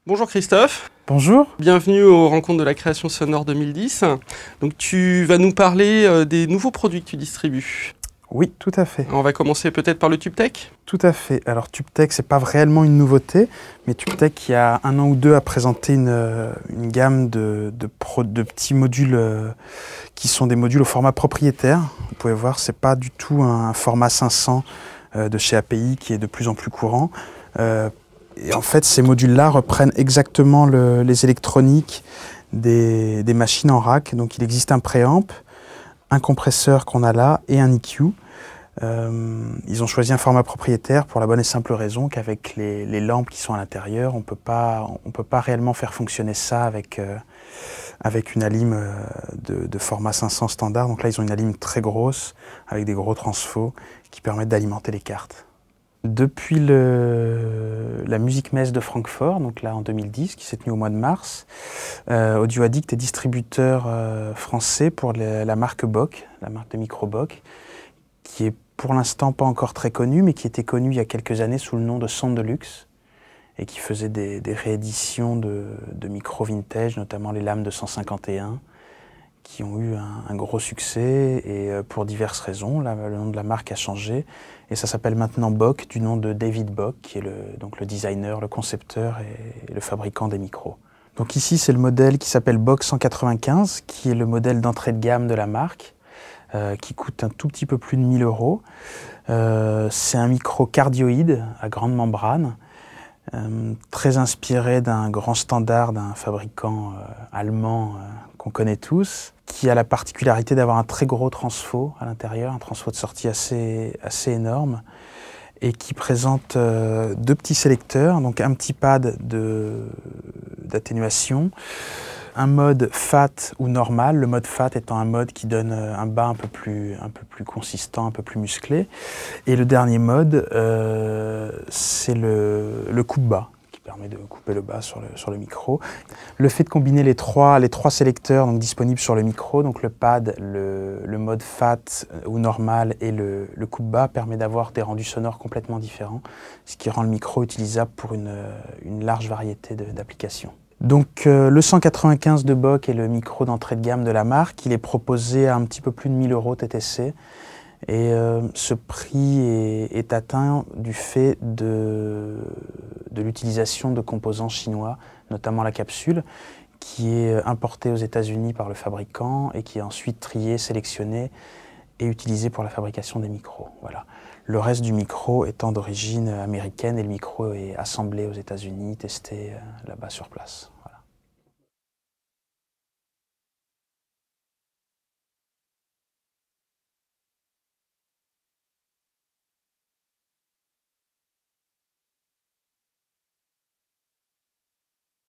Bonjour Christophe. Bonjour. Bienvenue aux Rencontres de la création sonore 2010. Donc tu vas nous parler des nouveaux produits que tu distribues. Oui, tout à fait. On va commencer peut-être par le TubeTech. Tout à fait. Alors TubeTech, c'est pas réellement une nouveauté, mais TubeTech, il y a 1 an ou 2, a présenté une gamme de petits modules qui sont des modules au format propriétaire. Vous pouvez voir, c'est pas du tout un format 500 de chez API qui est de plus en plus courant. Et en fait, ces modules-là reprennent exactement les électroniques des machines en rack. Donc il existe un préamp, un compresseur qu'on a là et un EQ. Ils ont choisi un format propriétaire pour la bonne et simple raison qu'avec les lampes qui sont à l'intérieur, on peut pas réellement faire fonctionner ça avec une alim de format 500 standard. Donc là, ils ont une alim très grosse avec des gros transfos qui permettent d'alimenter les cartes. Depuis la Music Messe de Francfort, donc là en 2010, qui s'est tenue au mois de mars, Audio Addict est distributeur français pour la marque Bock, la marque de micro Bock, qui est pour l'instant pas encore très connue, mais qui était connue il y a quelques années sous le nom de Sound Deluxe, et qui faisait des rééditions de micros vintage, notamment les lames de 151, qui ont eu un gros succès, et pour diverses raisons. Là, le nom de la marque a changé, et ça s'appelle maintenant Bock, du nom de David Bock, qui est donc le designer, le concepteur et le fabricant des micros. Donc ici, c'est le modèle qui s'appelle Bock 195, qui est le modèle d'entrée de gamme de la marque, qui coûte un tout petit peu plus de 1 000 €. C'est un micro cardioïde à grande membrane, très inspiré d'un grand standard d'un fabricant allemand qu'on connaît tous, qui a la particularité d'avoir un très gros transfo à l'intérieur, un transfo de sortie assez énorme, et qui présente 2 petits sélecteurs, donc un petit pad d'atténuation, un mode FAT ou normal, le mode FAT étant un mode qui donne un bas un peu plus consistant, un peu plus musclé. Et le dernier mode, c'est le coupe-bas, qui permet de couper le bas sur le micro. Le fait de combiner les trois sélecteurs donc, disponibles sur le micro, donc le pad, le mode FAT ou normal et le coupe-bas, permet d'avoir des rendus sonores complètement différents, ce qui rend le micro utilisable pour une large variété d'applications. Donc le 195 de Bock est le micro d'entrée de gamme de la marque. Il est proposé à un petit peu plus de 1 000 € TTC. Et ce prix est atteint du fait de l'utilisation de composants chinois, notamment la capsule, qui est importée aux États-Unis par le fabricant et qui est ensuite triée, sélectionnée et utilisée pour la fabrication des micros. Voilà. Le reste du micro étant d'origine américaine et le micro est assemblé aux États-Unis, testé là-bas sur place. Voilà.